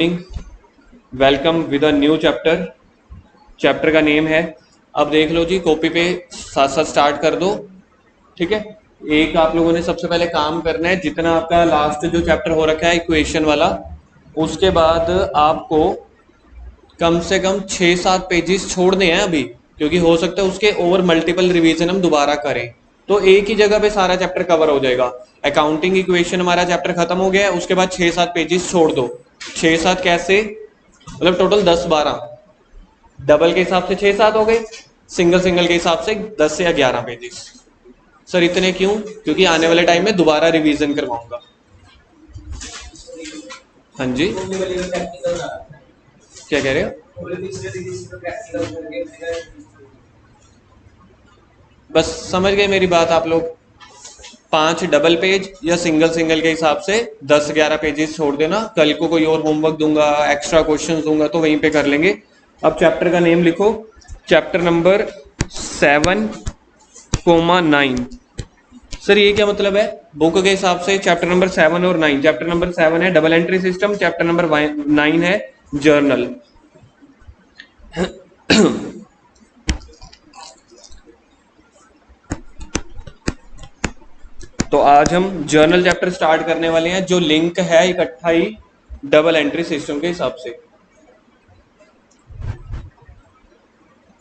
Welcome with a new chapter. Chapter का name है, अब देख लो जी, कॉपी पे साथ साथ स्टार्ट कर दो। ठीक है, एक आप लोगों ने सबसे पहले काम करना है, जितना आपका लास्ट जो चैप्टर हो रखा है इक्वेशन वाला, उसके बाद आपको कम से कम 6-7 पेजेस छोड़ने हैं अभी, क्योंकि हो सकता है उसके ओवर मल्टीपल रिवीजन हम दोबारा करें, तो एक ही जगह पे सारा चैप्टर कवर हो जाएगा। अकाउंटिंग इक्वेशन हमारा चैप्टर खत्म हो गया है, उसके बाद 6-7 पेजेस छोड़ दो। 6-7 कैसे, मतलब टोटल 10-12, डबल के हिसाब से 6-7 हो गए, सिंगल सिंगल के हिसाब से 10 या 11 पेजेस। सर इतने क्यों? क्योंकि आने वाले टाइम में दोबारा रिवीजन करवाऊंगा। हाँ जी, क्या कह रहे हो? बस समझ गए मेरी बात आप लोग? 5 डबल पेज या सिंगल सिंगल के हिसाब से 10-11 पेजेस छोड़ देना। कल को कोई और होमवर्क दूंगा, एक्स्ट्रा क्वेश्चन दूंगा, तो वहीं पे कर लेंगे। अब चैप्टर का नेम लिखो, चैप्टर नंबर 7,9। सर ये क्या मतलब है? बुक के हिसाब से चैप्टर नंबर 7 और 9, चैप्टर नंबर 7 है double entry system, chapter number 9 है जर्नल। तो आज हम जर्नल चैप्टर स्टार्ट करने वाले हैं, जो लिंक है इकट्ठा ही डबल एंट्री सिस्टम के हिसाब से।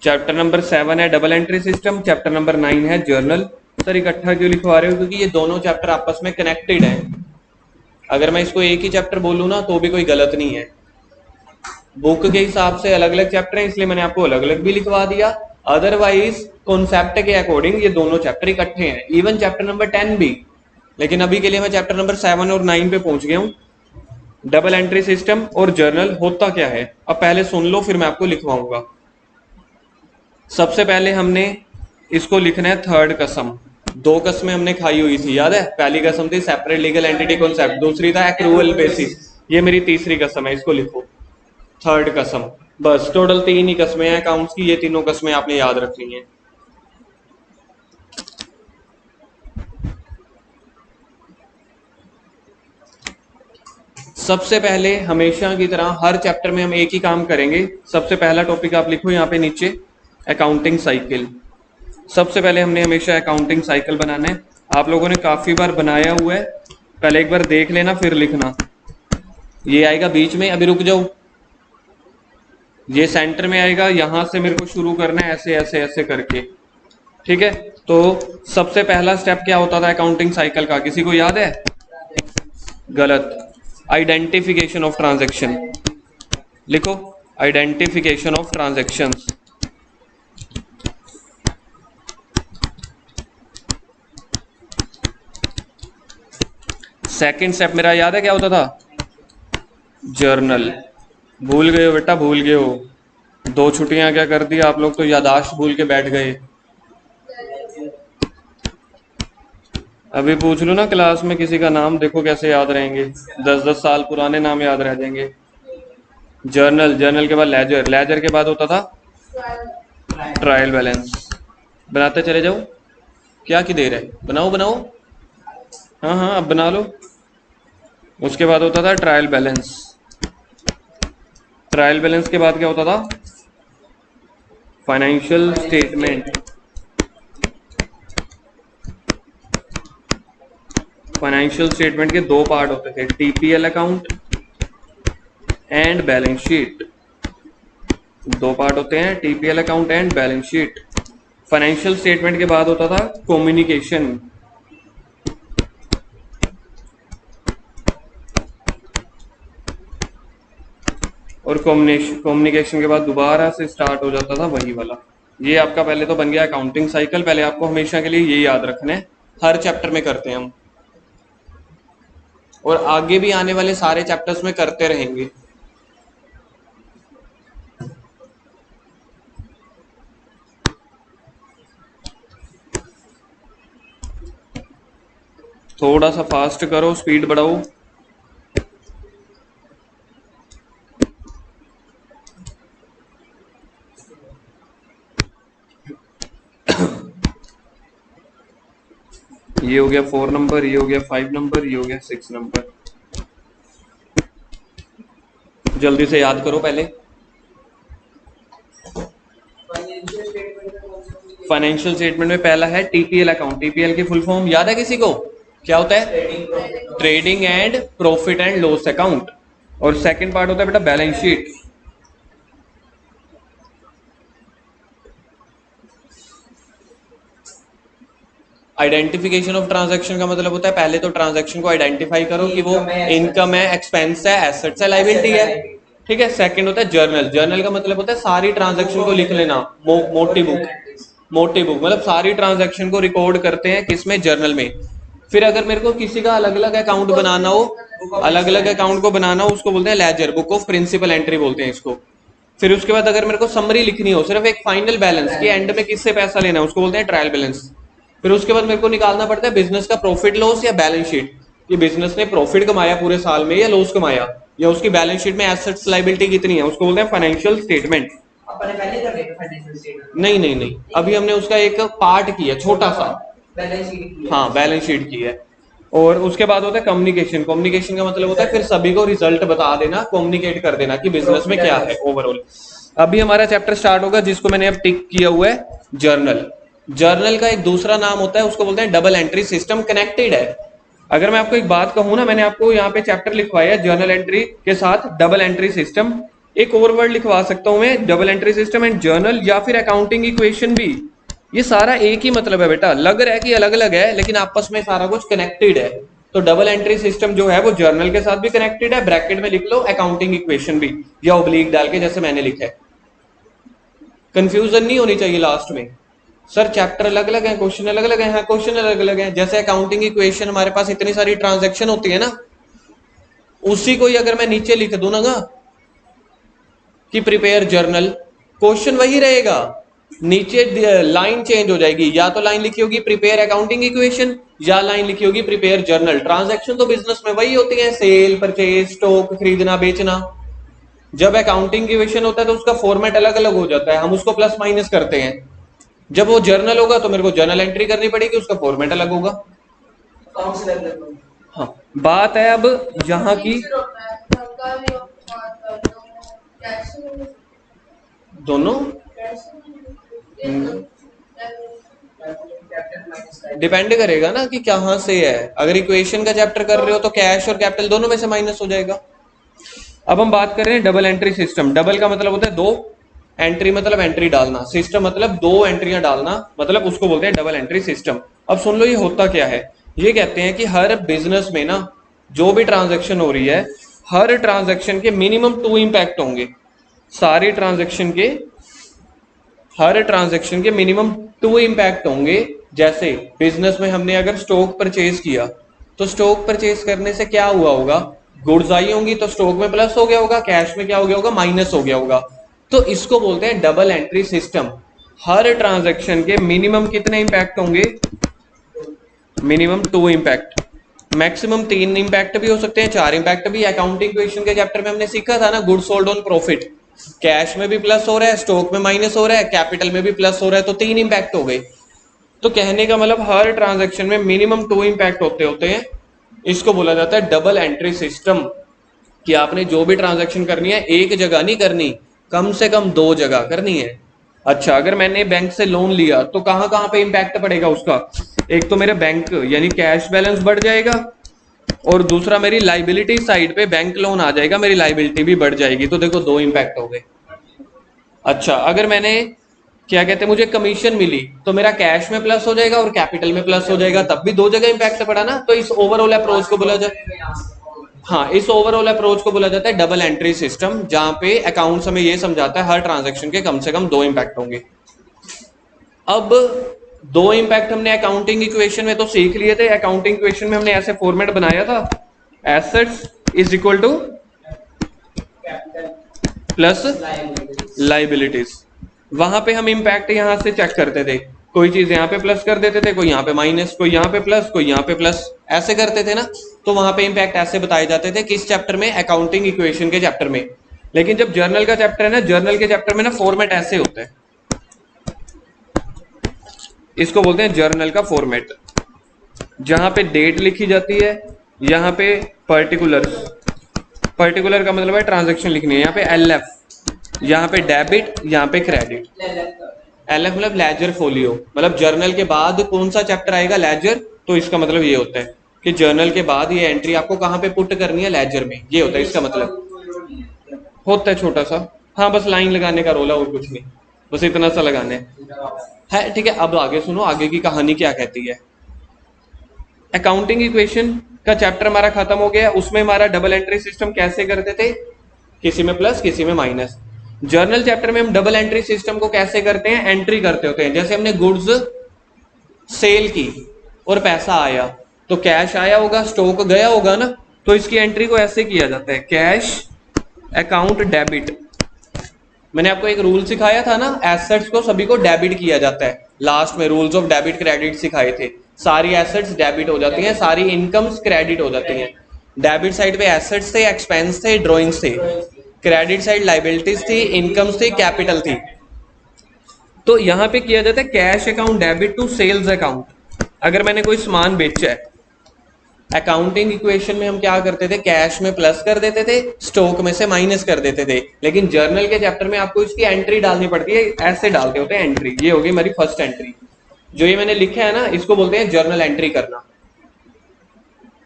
चैप्टर नंबर 7 है double entry system, chapter number 9 है जर्नल। सर इकट्ठा क्यों लिखवा रहे हो? क्योंकि ये दोनों चैप्टर आपस में कनेक्टेड हैं। अगर मैं इसको एक ही चैप्टर बोलूँ ना तो भी कोई गलत नहीं है। बुक के हिसाब से अलग अलग चैप्टर हैं, इसलिए मैंने आपको अलग अलग भी लिखवा दिया। अदरवाइज कॉन्सेप्ट के अकॉर्डिंग ये दोनों चैप्टर इकट्ठे हैं, इवन चैप्टर नंबर 10 भी। लेकिन अभी के लिए मैं चैप्टर नंबर 7 और 9 पे पहुंच गया हूँ। डबल एंट्री सिस्टम और जर्नल होता क्या है, अब पहले सुन लो फिर मैं आपको लिखवाऊंगा। सबसे पहले हमने इसको लिखना है थर्ड कसम। 2 कसमें हमने खाई हुई थी, याद है? पहली कसम थी सेपरेट लीगल एंटिटी कॉन्सेप्ट, दूसरी था एक्रूवल बेसिस। ये मेरी तीसरी कसम है, इसको लिखो थर्ड कसम। बस टोटल 3 ही कस्में हैं अकाउंट्स की, ये तीनों कस्में आपने याद रखनी है। सबसे पहले हमेशा की तरह हर चैप्टर में हम एक ही काम करेंगे। सबसे पहला टॉपिक आप लिखो यहाँ पे नीचे, अकाउंटिंग साइकिल। सबसे पहले हमने हमेशा अकाउंटिंग साइकिल बनाना है। आप लोगों ने काफी बार बनाया हुआ है, पहले एक बार देख लेना फिर लिखना। ये आएगा बीच में, अभी रुक जाओ, ये सेंटर में आएगा, यहां से मेरे को शुरू करना है ऐसे ऐसे ऐसे करके। ठीक है, तो सबसे पहला स्टेप क्या होता था अकाउंटिंग साइकिल का, किसी को याद है? गलत, आइडेंटिफिकेशन ऑफ ट्रांजैक्शन। लिखो identification of transactions. Second step मेरा याद है क्या होता था? जर्नल। भूल गए हो बेटा, भूल गए हो। 2 छुट्टियां क्या कर दी आप लोग, तो यादाश्त भूल के बैठ गए। अभी पूछ लो ना क्लास में किसी का नाम, देखो कैसे याद रहेंगे। 10-10 साल पुराने नाम याद रह जाएंगे। जर्नल, जर्नल के बाद लेजर, लेजर के बाद होता था ट्रायल बैलेंस। बनाते चले जाओ, क्या की देर है, बनाओ बनाओ। हाँ हाँ अब बना लो। उसके बाद होता था ट्रायल बैलेंस। ट्रायल बैलेंस के बाद क्या होता था? Financial statement. फाइनेंशियल स्टेटमेंट के 2 पार्ट होते थे, TPL account and balance sheet. 2 part होते हैं, TPL account and balance sheet. Financial statement के बाद होता था कम्युनिकेशन। और कम्युनिकेशन के बाद दोबारा से स्टार्ट हो जाता था वही वाला। ये आपका पहले तो बन गया अकाउंटिंग साइकिल। पहले आपको हमेशा के लिए ये याद रखना है, हर चैप्टर में करते हैं हम, और आगे भी आने वाले सारे चैप्टर्स में करते रहेंगे। थोड़ा सा फास्ट करो, स्पीड बढ़ाओ। ये हो गया 4 नंबर, ये हो गया 5 नंबर, ये हो गया 6 नंबर। जल्दी से याद करो पहले। फाइनेंशियल स्टेटमेंट में पहला है टीपीएल अकाउंट। टीपीएल की फुल फॉर्म याद है किसी को? क्या होता है? Trading and profit and loss account. और सेकंड पार्ट होता है बेटा balance sheet. Identification of transaction का मतलब होता है पहले तो ट्रांजैक्शन को आइडेंटिफाई करो कि वो इनकम है, एक्सपेंस है, एसेट्स है, लायबिलिटी है। ठीक है। सेकंड होता है जर्नल। जर्नल का मतलब होता है सारी ट्रांजैक्शन को लिख लेना। मोटी बुक। मोटी बुक मतलब सारी ट्रांजैक्शन को रिकॉर्ड करते हैं किसमें? जर्नल में। फिर अगर मेरे को किसी का अलग अलग अकाउंट बनाना हो, अलग अलग अकाउंट को बनाना हो, उसको बोलते हैं ledger, book of principal entry बोलते हैं इसको। फिर उसके बाद अगर मेरे को समरी लिखनी हो, सिर्फ एक फाइनल बैलेंस कि एंड में किससे पैसा लेना है, उसको बोलते हैं ट्रायल बैलेंस। फिर उसके बाद मेरे को निकालना पड़ता है बिजनेस का प्रॉफिट लॉस या बैलेंस शीट, कि बिजनेस ने प्रॉफिट कमाया पूरे साल में या लॉस कमाया, या उसकी बैलेंस शीट में एसेट्स लायबिलिटी कितनी है, उसको बोलते हैं फाइनेंशियल स्टेटमेंट। नहीं नहीं नहीं, अभी हमने उसका एक पार्ट किया छोटा सा, हाँ बैलेंस शीट की है। और उसके बाद होता है कम्युनिकेशन। कम्युनिकेशन का मतलब होता है फिर सभी को रिजल्ट बता देना, कम्युनिकेट कर देना कि बिजनेस में क्या है ओवरऑल। अभी हमारा चैप्टर स्टार्ट होगा जिसको मैंने अब टिक किया हुआ है जर्नल। जर्नल का एक दूसरा नाम होता है, उसको बोलते हैं डबल एंट्री सिस्टम। कनेक्टेड है। अगर मैं आपको एक बात कहूं ना, मैंने आपको यहाँ पे चैप्टर लिखवाया जर्नल एंट्री के साथ डबल एंट्री सिस्टम। एक और वर्ड लिखवा सकता हूं मैं, double entry system and journal, या फिर अकाउंटिंग इक्वेशन भी। ये सारा एक ही मतलब है बेटा, लग रहा है कि अलग अलग है लेकिन आपस में सारा कुछ कनेक्टेड है। तो डबल एंट्री सिस्टम जो है वो जर्नल के साथ भी कनेक्टेड है, ब्रैकेट में लिख लो अकाउंटिंग इक्वेशन भी, या ओब्लिक डाल के जैसे मैंने लिखा है। कंफ्यूजन नहीं होनी चाहिए लास्ट में। सर चैप्टर अलग अलग है, क्वेश्चन अलग अलग है। हाँ क्वेश्चन अलग अलग है। जैसे अकाउंटिंग इक्वेशन हमारे पास इतनी सारी ट्रांजैक्शन होती है ना, उसी को ही अगर मैं नीचे लिख दूं ना कि प्रिपेयर जर्नल, क्वेश्चन वही रहेगा, नीचे लाइन चेंज हो जाएगी। या तो लाइन लिखी होगी प्रिपेयर अकाउंटिंग इक्वेशन, या लाइन लिखी होगी प्रिपेयर जर्नल। ट्रांजैक्शन तो बिजनेस में वही होती है, सेल, परचेज, स्टॉक, खरीदना, बेचना। जब अकाउंटिंग इक्वेशन होता है तो उसका फॉर्मेट अलग अलग हो जाता है, हम उसको प्लस माइनस करते हैं। जब वो जर्नल होगा तो मेरे को जर्नल एंट्री करनी पड़ेगी, उसका फॉर्मेट अलग होगा। हाँ बात है अब यहाँ की, दोनों डिपेंड करेगा ना कि कहां से है। अगर इक्वेशन का चैप्टर कर रहे हो तो कैश और कैपिटल दोनों में से माइनस हो जाएगा। अब हम बात कर रहे हैं डबल एंट्री सिस्टम। डबल का मतलब होता है दो, एंट्री मतलब एंट्री डालना, सिस्टम मतलब दो एंट्रियां डालना, मतलब उसको बोलते हैं डबल एंट्री सिस्टम। अब सुन लो ये होता क्या है। ये कहते हैं कि हर बिजनेस में ना जो भी ट्रांजैक्शन हो रही है, हर ट्रांजैक्शन के मिनिमम 2 इंपैक्ट होंगे। सारी ट्रांजैक्शन के, हर ट्रांजैक्शन के मिनिमम 2 इंपैक्ट होंगे। जैसे बिजनेस में हमने अगर स्टॉक परचेज किया तो स्टॉक परचेज करने से क्या हुआ होगा, गुड्स आई होंगी तो स्टॉक में प्लस हो गया होगा, कैश में क्या हो गया होगा, माइनस हो गया होगा। तो इसको बोलते हैं डबल एंट्री सिस्टम। हर ट्रांजैक्शन के मिनिमम कितने इंपैक्ट होंगे, मिनिमम 2 इंपैक्ट, मैक्सिमम 3 इंपैक्ट भी हो सकते हैं, 4 इंपैक्ट भी। अकाउंटिंग इक्वेशन के चैप्टर में हमने सीखा था ना, goods sold on profit, cash में भी प्लस हो रहा है, स्टॉक में माइनस हो रहा है, कैपिटल में भी प्लस हो रहा है, तो 3 इंपैक्ट हो गए। तो कहने का मतलब हर ट्रांजैक्शन में मिनिमम 2 इंपैक्ट होते हैं। इसको बोला जाता है डबल एंट्री सिस्टम, कि आपने जो भी ट्रांजैक्शन करनी है एक जगह नहीं करनी, कम से कम 2 जगह करनी है। अच्छा अगर मैंने बैंक से लोन लिया तो कहां कहां पे इंपैक्ट पड़ेगा उसका, एक तो मेरे बैंक यानी कैश बैलेंस बढ़ जाएगा, और दूसरा मेरी लाइबिलिटी साइड पे बैंक लोन आ जाएगा, मेरी लाइबिलिटी भी बढ़ जाएगी। तो देखो 2 इंपैक्ट हो गए। अच्छा अगर मैंने क्या कहते हैं मुझे कमीशन मिली तो मेरा कैश में प्लस हो जाएगा और कैपिटल में प्लस हो जाएगा, तब भी 2 जगह इंपैक्ट पड़ा ना। तो इस ओवरऑल अप्रोच को बोला जाता, हाँ इस ओवरऑल अप्रोच को बोला जाता है डबल एंट्री सिस्टम, जहां पे अकाउंट्स हमें ये समझाता है हर ट्रांजैक्शन के कम से कम 2 इंपैक्ट होंगे। अब 2 इंपैक्ट हमने अकाउंटिंग इक्वेशन में तो सीख लिए थे। अकाउंटिंग इक्वेशन में हमने ऐसे फॉर्मेट बनाया था, assets is equal two plus liabilities. वहां पे हम इंपैक्ट यहां से चेक करते थे, कोई चीज यहाँ पे प्लस कर देते थे, कोई यहाँ पे माइनस, कोई यहाँ पे प्लस, कोई यहाँ पे प्लस, ऐसे करते थे ना। तो वहां पे इंपैक्ट ऐसे बताए जाते थे, किस चैप्टर में, अकाउंटिंग इक्वेशन के चैप्टर में। लेकिन जब जर्नल का चैप्टर है ना, जर्नल के चैप्टर में ना फॉर्मेट ऐसे होता है, इसको बोलते हैं जर्नल का फॉर्मेट, जहां पे डेट लिखी जाती है, यहाँ पे पर्टिकुलर्स, पर्टिकुलर का मतलब है ट्रांजैक्शन लिखनी है। यहाँ पे LF, यहाँ पे डेबिट, यहाँ पे क्रेडिट। LF मतलब लेजर फोलियो, मतलब जर्नल के बाद कौन सा चैप्टर आएगा, लेजर। तो इसका मतलब ये होता है कि जर्नल के बाद ये एंट्री आपको कहाँ पे पुट करनी है, लेजर में। ये होता है इसका मतलब। होता है छोटा सा, हाँ बस लाइन लगाने का रोल है और कुछ नहीं, बस इतना सा लगाने है। ठीक है, अब आगे सुनो, आगे की कहानी क्या कहती है। अकाउंटिंग इक्वेशन का चैप्टर हमारा खत्म हो गया। उसमें हमारा डबल एंट्री सिस्टम कैसे करते थे, किसी में प्लस किसी में माइनस। जर्नल चैप्टर में हम डबल एंट्री सिस्टम को कैसे करते हैं, एंट्री करते होते हैं। जैसे हमने गुड्स सेल की और पैसा आया, तो कैश आया होगा, स्टॉक गया होगा ना, तो इसकी एंट्री को ऐसे किया जाता है, कैश अकाउंट डेबिट। मैंने आपको एक रूल सिखाया था ना, एसेट्स को सभी को डेबिट किया जाता है। लास्ट में रूल्स ऑफ डेबिट क्रेडिट सिखाए थे। सारी एसेट्स डेबिट हो जाती हैं, सारी इनकम्स क्रेडिट हो जाती हैं। डेबिट साइड पे एसेट्स थे, एक्सपेंस थे, ड्रॉइंग्स थे। क्रेडिट साइड लाइबिलिटीज थी, इनकम्स थी, कैपिटल थी। तो यहां पे किया जाता है cash account debit to sales account. अगर मैंने कोई सामान बेचा है, अकाउंटिंग इक्वेशन में हम क्या करते थे, कैश में प्लस कर देते थे, स्टॉक में से माइनस कर देते थे। लेकिन जर्नल के चैप्टर में आपको इसकी एंट्री डालनी पड़ती है, ऐसे डालते होते हैं एंट्री। ये होगी हमारी फर्स्ट एंट्री। जो ये मैंने लिखा है ना, इसको बोलते हैं जर्नल एंट्री करना।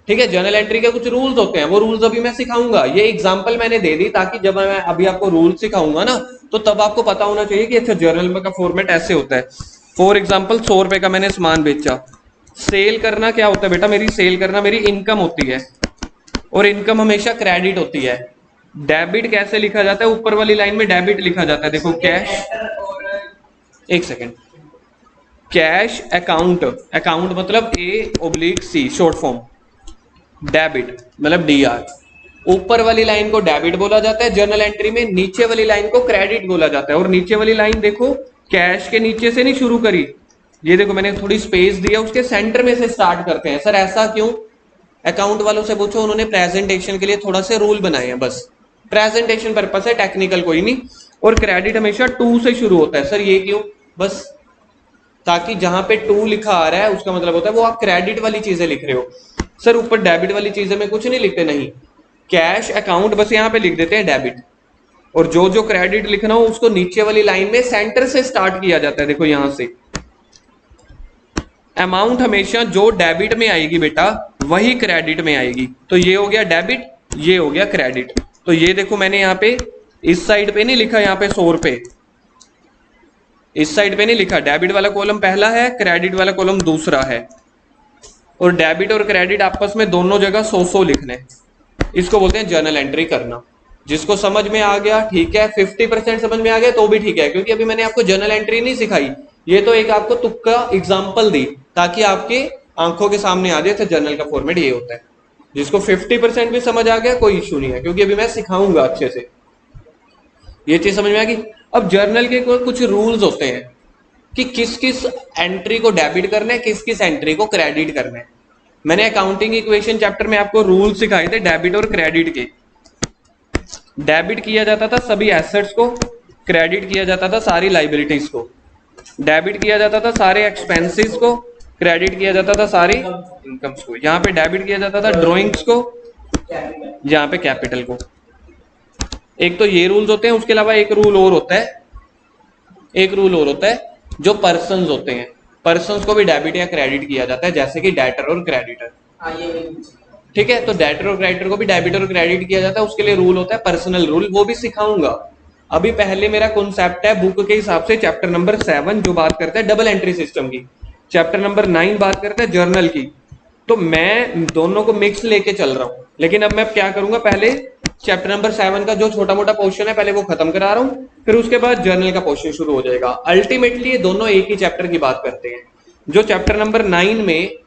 ठीक है, जर्नल एंट्री के कुछ रूल्स होते हैं, वो रूल्स अभी मैं सिखाऊंगा। ये एग्जांपल मैंने दे दी ताकि जब मैं अभी आपको रूल सिखाऊंगा ना, तो तब आपको पता होना चाहिए कि अच्छा जर्नल का फॉर्मेट ऐसे होता है। फॉर एग्जाम्पल 100 रुपए का मैंने सामान बेचा। सेल करना क्या होता है बेटा, मेरी सेल करना मेरी इनकम होती है, और इनकम हमेशा क्रेडिट होती है। डेबिट कैसे लिखा जाता है, ऊपर वाली लाइन में डेबिट लिखा जाता है, देखो कैश, एक सेकेंड, कैश अकाउंट, अकाउंट मतलब A/C शॉर्ट फॉर्म, डेबिट मतलब DR। ऊपर वाली लाइन को डेबिट बोला जाता है जर्नल एंट्री में, नीचे वाली लाइन को क्रेडिट बोला जाता है। और नीचे वाली लाइन देखो, कैश के नीचे से नहीं शुरू करी, ये देखो मैंने थोड़ी स्पेस दिया, उसके सेंटर में से स्टार्ट करते हैं। सर ऐसा क्यों, अकाउंट वालों से पूछो, उन्होंने प्रेजेंटेशन के लिए थोड़ा से रूल बनाए हैं, बस प्रेजेंटेशन पर्पस है, टेक्निकल कोई नहीं। और क्रेडिट हमेशा 2 से शुरू होता है। सर ये क्यों, बस ताकि जहां पे 2 लिखा आ रहा है उसका मतलब होता है वो आप क्रेडिट वाली चीजें लिख रहे हो। सर ऊपर डेबिट वाली चीजें में कुछ नहीं लिखते, नहीं, कैश अकाउंट बस यहाँ पे लिख देते हैं डेबिट, और जो जो क्रेडिट लिखना हो उसको नीचे वाली लाइन में सेंटर से स्टार्ट किया जाता है। देखो यहां से अमाउंट हमेशा जो डेबिट में आएगी बेटा वही क्रेडिट में आएगी। तो ये हो गया डेबिट, ये हो गया क्रेडिट। तो ये देखो मैंने यहाँ पे इस साइड पे नहीं लिखा, यहाँ पे 100 रुपए, इस साइड पे नहीं लिखा। डेबिट वाला कॉलम पहला है, क्रेडिट वाला कॉलम दूसरा है, और डेबिट और क्रेडिट आपस में दोनों जगह 100 लिखने। इसको बोलते हैं जर्नल एंट्री करना। जिसको समझ में आ गया ठीक है, 50% समझ में आ गया तो भी ठीक है, क्योंकि अभी मैंने आपको जर्नल एंट्री नहीं सिखाई, ये तो एक आपको तुक्का एग्जाम्पल दी ताकि आपके आंखों के सामने आ जाए। तो जर्नल का फॉर्मेट ये होता है। जिसको 50% भी समझ आ गया कोई इश्यू नहीं है, क्योंकि अभी मैं सिखाऊंगा अच्छे से। ये चीज समझ में आ गई। अब जर्नल के कुछ रूल्स होते हैं कि किस किस एंट्री को डेबिट करना है, किस किस एंट्री को क्रेडिट करना है। मैंने अकाउंटिंग इक्वेशन चैप्टर में आपको रूल सिखाए थे डेबिट और क्रेडिट के। डेबिट किया जाता था सभी एसेट्स को, क्रेडिट किया जाता था सारी लाइबिलिटीज को। डेबिट किया जाता था सारे एक्सपेंसेस को, क्रेडिट किया जाता था सारी इनकम्स को। यहाँ पे डेबिट किया जाता था ड्रॉइंग्स को, यहाँ पे कैपिटल को। एक तो ये रूल्स होते हैं, उसके अलावा एक रूल और होता है, एक रूल और होता है जो पर्सन्स होते हैं। पर्सन्स को भी डेबिट या क्रेडिट किया जाता है, जैसे कि डेटर और क्रेडिटर। ठीक है, तो डेटर और क्रेडिटर को भी डेबिट और क्रेडिट किया जाता है, उसके लिए रूल होता है पर्सनल रूल, वो भी सिखाऊंगा। अभी पहले मेरा कॉन्सेप्ट है बुक के हिसाब से चैप्टर नंबर 7 जो बात करता है डबल एंट्री सिस्टम की, चैप्टर नंबर 9 बात करता है जर्नल की। तो मैं दोनों को मिक्स लेके चल रहा हूं। लेकिन अब मैं क्या करूंगा, पहले चैप्टर नंबर 7 का जो छोटा मोटा पोर्शन है पहले वो खत्म करा रहा हूं, फिर उसके बाद जर्नल का पोर्शन शुरू हो जाएगा। अल्टीमेटली ये दोनों एक ही चैप्टर की बात करते हैं। जो चैप्टर नंबर 9 में,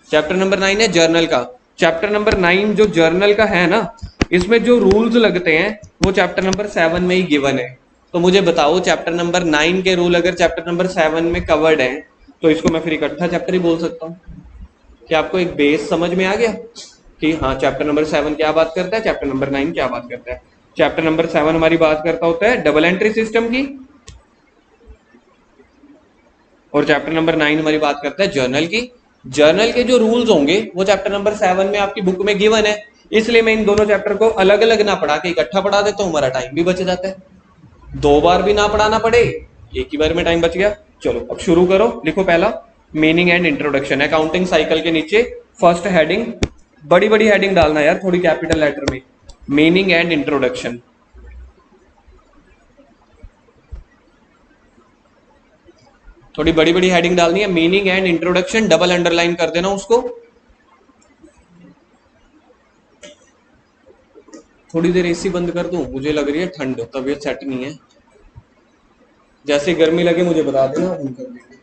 चैप्टर नंबर 9 है जर्नल का, चैप्टर नंबर 9 जो जर्नल का है ना, इसमें जो रूल्स लगते हैं वो चैप्टर नंबर 7 में ही गिवन है। तो मुझे बताओ चैप्टर नंबर 9 के रूल अगर चैप्टर नंबर 7 में कवर्ड है, तो इसको मैं फिर इकट्ठा चैप्टर ही बोल सकता हूँ। क्या आपको एक बेस समझ में आ गया कि हाँ चैप्टर नंबर 7 क्या बात करता है, चैप्टर नंबर 9 क्या बात करता है। चैप्टर नंबर 7 हमारी बात करता होता है डबल एंट्री सिस्टम की, और चैप्टर नंबर 9 हमारी बात करता है जर्नल की। जर्नल के जो रूल्स होंगे वो चैप्टर नंबर 7 में आपकी बुक में गिवन है। इसलिए मैं इन दोनों चैप्टर को अलग अलग ना पढ़ा के इकट्ठा पढ़ा देता हूँ, हमारा टाइम भी बच जाता है, 2 बार भी ना पढ़ाना पड़े, एक ही बार में टाइम बच गया। चलो अब शुरू करो, लिखो पहला meaning and introduction. Accounting cycle के नीचे फर्स्ट हेडिंग, बड़ी बड़ी हेडिंग डालना यार, थोड़ी कैपिटल लेटर में, मीनिंग एंड इंट्रोडक्शन। थोड़ी बड़ी बड़ी हेडिंग डालनी है, meaning and introduction, double underline कर देना उसको। थोड़ी देर एसी बंद कर दूं, मुझे लग रही है ठंड, तबीयत सेट नहीं है, जैसे गर्मी लगे मुझे बता देना, बंद कर देंगे।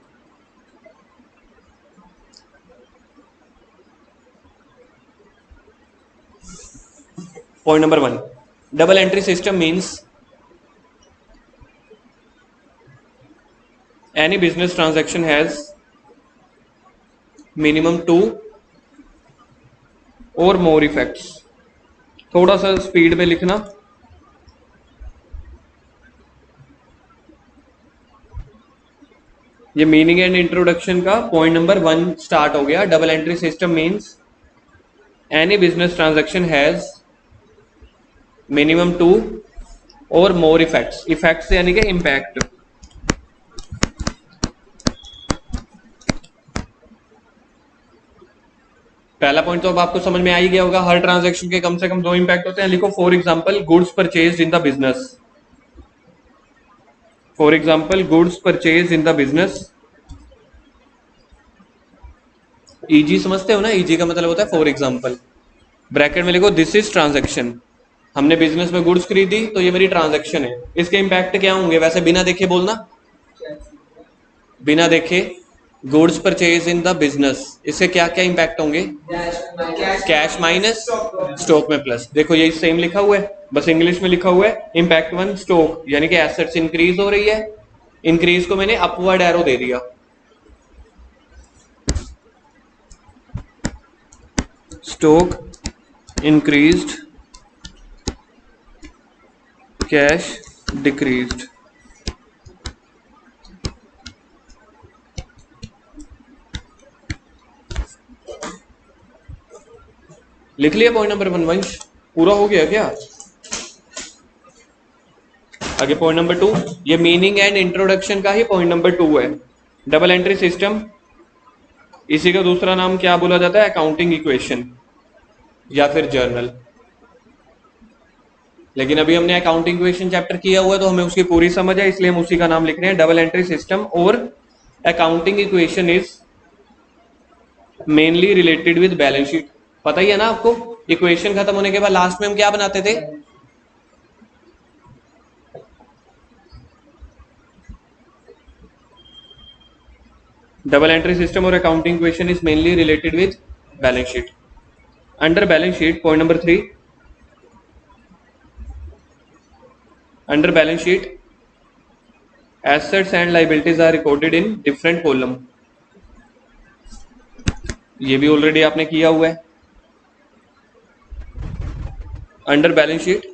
Point number 1, double entry system means any business transaction has minimum 2 or more effects। थोड़ा सा स्पीड में लिखना। ये मीनिंग एंड इंट्रोडक्शन का पॉइंट नंबर 1 स्टार्ट हो गया। Double entry system means any business transaction has minimum 2 और मोर इफेक्ट्स। इफेक्ट्स यानी कि इम्पैक्ट। पहला पॉइंट तो अब आपको समझ में आ ही गया होगा, हर ट्रांजैक्शन के कम से कम 2 इंपैक्ट होते हैं। लिखो for example goods purchase in the business. For example goods purchase in the business. Easy समझते हो ना, ईजी का मतलब होता है फॉर एग्जांपल। ब्रैकेट में लिखो दिस इज ट्रांजैक्शन। हमने बिजनेस में गुड्स खरीदी तो ये मेरी ट्रांजैक्शन है। इसके इंपैक्ट क्या होंगे, वैसे बिना देखे बोलना, बिना देखे goods purchase in the business, इससे क्या क्या इंपैक्ट होंगे, कैश माइनस स्टॉक में प्लस। देखो ये सेम लिखा हुआ है, बस इंग्लिश में लिखा हुआ है। इंपैक्ट 1 स्टॉक, यानी कि एसेट्स इंक्रीज हो रही है, इंक्रीज को मैंने अपवर्ड एरो दे दिया। Stock increased, cash decreased. लिख लिया पॉइंट नंबर 1 वंश, पूरा हो गया क्या? आगे पॉइंट नंबर 2, ये मीनिंग एंड इंट्रोडक्शन का ही पॉइंट नंबर 2 है। डबल एंट्री सिस्टम, इसी का दूसरा नाम क्या बोला जाता है, अकाउंटिंग इक्वेशन या फिर जर्नल। लेकिन अभी हमने अकाउंटिंग इक्वेशन चैप्टर किया हुआ है तो हमें उसकी पूरी समझ है, इसलिए हम उसी का नाम लिख रहे हैं, डबल एंट्री सिस्टम। और accounting equation is mainly related with balance sheet. पता ही है ना आपको, इक्वेशन खत्म होने के बाद लास्ट में हम क्या बनाते थे, डबल एंट्री सिस्टम और accounting equation is mainly related with balance sheet. Under balance sheet point number 3, under balance sheet assets and liabilities are recorded in different column। ये भी ऑलरेडी आपने किया हुआ है। Under balance sheet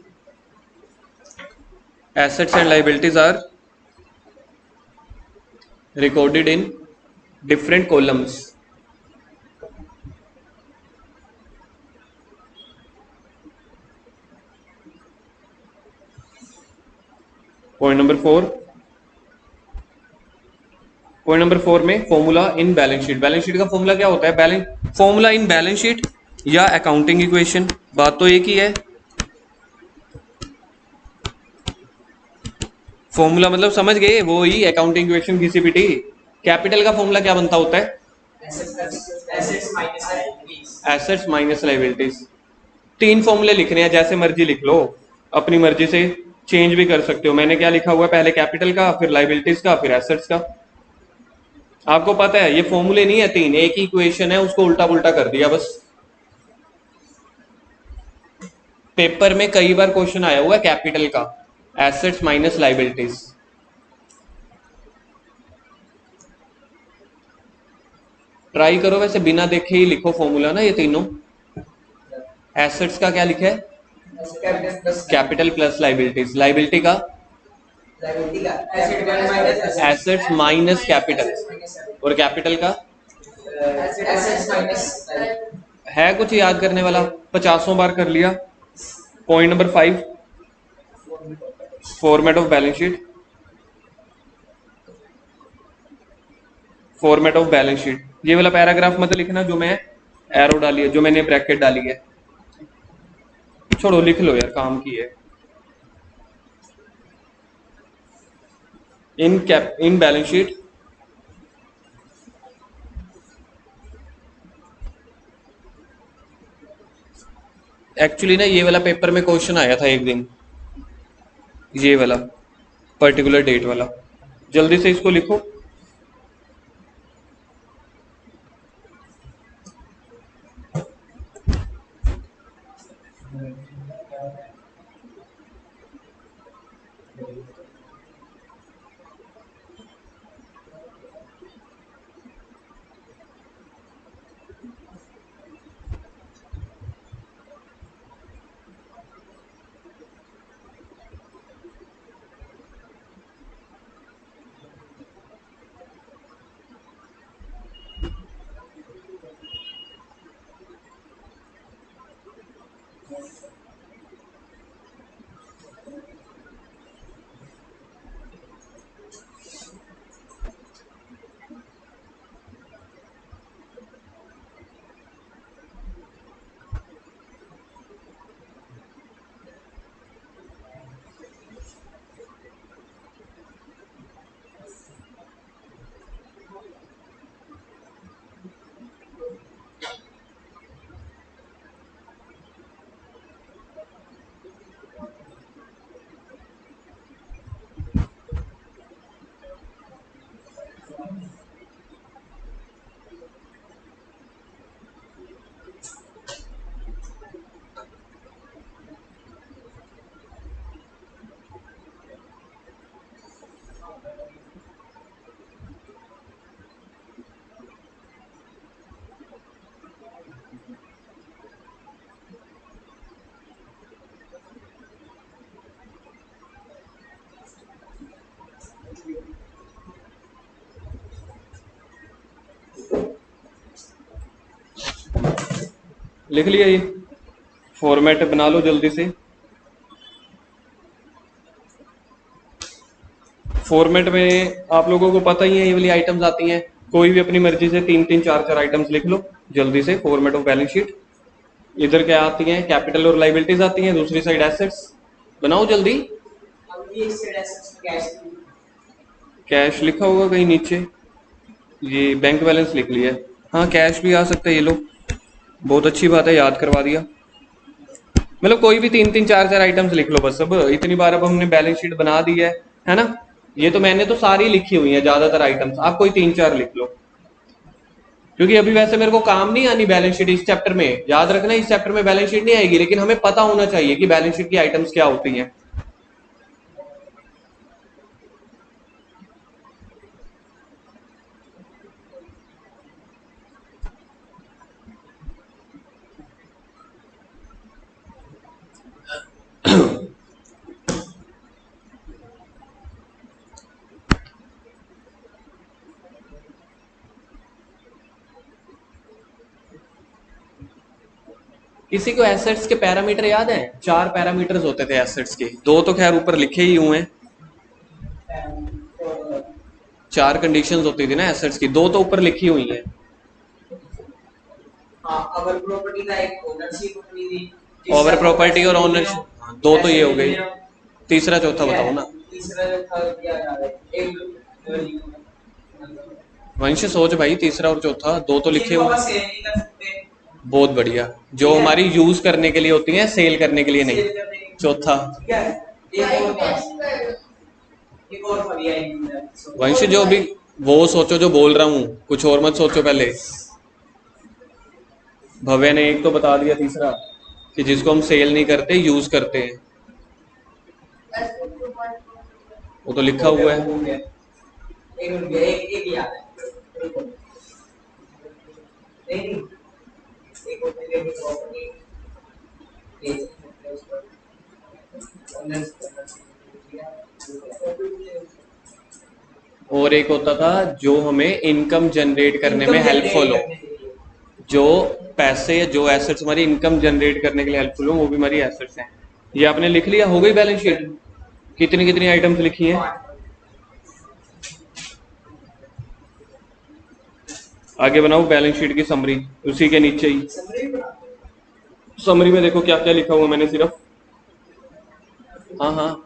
assets and liabilities are recorded in different columns। Point number 4, point number 4 में formula in balance sheet. Balance sheet का formula क्या होता है, balance formula in balance sheet या अकाउंटिंग इक्वेशन, बात तो एक ही है। फॉर्मूला मतलब समझ गए, वो ही अकाउंटिंग इक्वेशन की सीपीटी। कैपिटल का फॉर्मूला क्या बनता होता है, एसेट्स माइनस लायबिलिटीज। 3 फॉर्मूले लिखने हैं, जैसे मर्जी लिख लो, अपनी मर्जी से चेंज भी कर सकते हो। मैंने क्या लिखा हुआ है, पहले कैपिटल का, फिर लायबिलिटीज का, फिर एसेट्स का। आपको पता है ये फॉर्मूले नहीं है 3, एक ही इक्वेशन है, उसको उल्टा पुल्टा कर दिया बस। पेपर में कई बार क्वेश्चन आया हुआ है कैपिटल का, एसेट्स माइनस लायबिलिटीज। ट्राई करो वैसे बिना देखे ही लिखो फॉर्मूला ना, ये तीनों। एसेट्स का क्या लिखा है, कैपिटल प्लस लायबिलिटीज। लायबिलिटी का एसेट्स माइनस कैपिटल, और कैपिटल का है कुछ याद करने वाला? 50 बार कर लिया। Point number 5, format of balance sheet. Format of balance sheet, ये वाला पैराग्राफ मत लिखना जो मैं एरो डाली है, जो मैंने ब्रैकेट डाली है। छोड़ो, लिख लो यार, काम की है। इन बैलेंस शीट एक्चुअली ना, ये वाला पेपर में क्वेश्चन आया था एक दिन, ये वाला पर्टिकुलर डेट वाला। जल्दी से इसको लिखो। लिख लिया? ये फॉर्मेट बना लो जल्दी से। फॉर्मेट में आप लोगों को पता ही है, ये वाली आइटम्स आती हैं। कोई भी अपनी मर्जी से 3-3, 4-4 आइटम्स लिख लो जल्दी से। फॉर्मेट ऑफ बैलेंस शीट, इधर क्या आती हैं? कैपिटल और लाइबिलिटीज आती हैं, दूसरी साइड एसेट्स। बनाओ जल्दी। कैश लिखा होगा कहीं नीचे, ये बैंक बैलेंस लिख लिया है। हाँ, कैश भी आ सकता है, ये लो, बहुत अच्छी बात है, याद करवा दिया। मतलब कोई भी 3-3, 4-4 आइटम्स लिख लो बस। अब इतनी बार अब हमने बैलेंस शीट बना दी है ना? ये तो मैंने तो सारी लिखी हुई है ज्यादातर आइटम्स, आप कोई 3-4 लिख लो, क्योंकि अभी वैसे मेरे को काम नहीं आनी बैलेंस शीट इस चैप्टर में। याद रखना, इस चैप्टर में बैलेंस शीट नहीं आएगी, लेकिन हमें पता होना चाहिए कि बैलेंस शीट की आइटम्स क्या होती हैं। किसी को एसेट्स के पैरामीटर याद है? 4 पैरामीटर्स होते थे एसेट्स के, 2 तो खैर ऊपर लिखे ही हुए हैं। 4 कंडीशंस होती थी ना एसेट्स की, 2 तो ऊपर लिखी हुई हैं। ओवर प्रॉपर्टी और ओनरशिप, 2 तो ये हो गई। तीसरा चौथा बताओ ना। वंश सोच भाई, तीसरा और चौथा 2 तो लिखे हुए। बहुत बढ़िया, जो हमारी यूज करने के लिए होती है, सेल करने के लिए नहीं। चौथा वंश, जो भी वो सोचो जो बोल रहा हूँ, कुछ और मत सोचो पहले। भव्य ने एक तो बता दिया, तीसरा कि जिसको हम सेल नहीं करते, यूज करते हैं, वो तो लिखा हुआ है। और एक होता था जो हमें इनकम जनरेट करने में हेल्पफुल हो। जो पैसे, जो एसेट्स हमारी इनकम जनरेट करने के लिए हेल्पफुल हो, वो भी हमारी एसेट्स हैं। ये आपने लिख लिया, हो गई बैलेंस शीट। कितनी कितनी आइटम्स लिखी हैं? आगे बनाओ बैलेंस शीट की समरी, उसी के नीचे ही समरी में देखो क्या क्या लिखा हुआ मैंने सिर्फ। हाँ हाँ,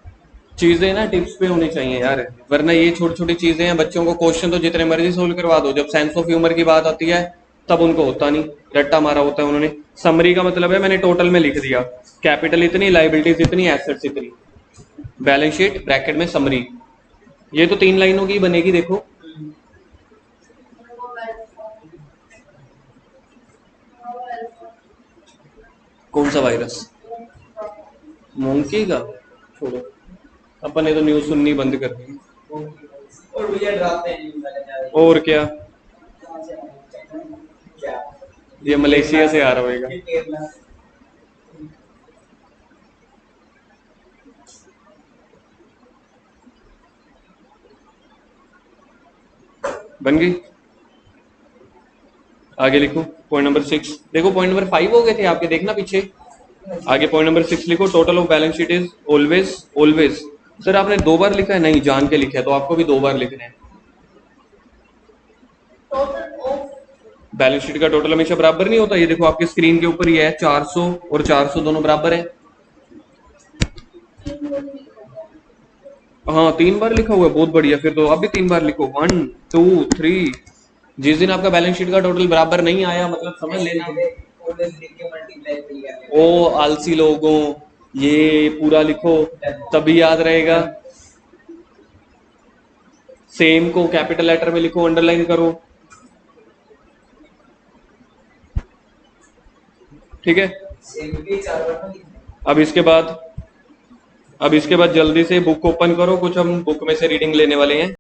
चीजें ना टिप्स पे होनी चाहिए यार, वरना ये छोटी छोटी चीजें हैं, बच्चों को क्वेश्चन तो जितने मर्जी सोल्व करवा दो, जब सेंस ऑफ ह्यूमर की बात आती है तब उनको होता नहीं, रट्टा मारा होता है उन्होंने। समरी का मतलब है मैंने टोटल में लिख दिया, कैपिटल इतनी, लाइबिलिटीज इतनी, एसेट्स इतनी, बैलेंस शीट ब्रैकेट में समरी। ये तो 3 लाइनों की बनेगी देखो। कौन सा वायरस? मोंकी का? छोड़ो, अपन ने तो न्यूज सुननी बंद कर दी। और भैया डराते हैं न्यूज़ वाले ज्यादा। और क्या, क्या ये मलेशिया से आ रहा होगा। ये केरला। बन गई? आगे लिखो पॉइंट नंबर 6। देखो पॉइंट नंबर 5 हो गए थे आपके, देखना पीछे। आगे पॉइंट नंबर 6 लिखो, total of balance sheet is always always. Sir आपने 2 बार लिखा है? नहीं, जान के लिखा है, तो आपको भी 2 बार लिखना है। बैलेंस शीट का टोटल हमेशा बराबर नहीं होता, ये देखो आपके स्क्रीन के ऊपर ये है, 400 और 400 दोनों बराबर है। हाँ 3 बार लिखा हुआ है, बहुत बढ़िया, फिर तो आप भी 3 बार लिखो, 1 2 3। जिस दिन आपका बैलेंस शीट का टोटल बराबर नहीं आया, मतलब समझ लेना ओ आलसी लोगों, ये पूरा लिखो तभी याद रहेगा। सेम को कैपिटल लेटर में लिखो, अंडरलाइन करो, ठीक है। अब इसके बाद जल्दी से बुक ओपन करो, कुछ हम बुक में से रीडिंग लेने वाले हैं।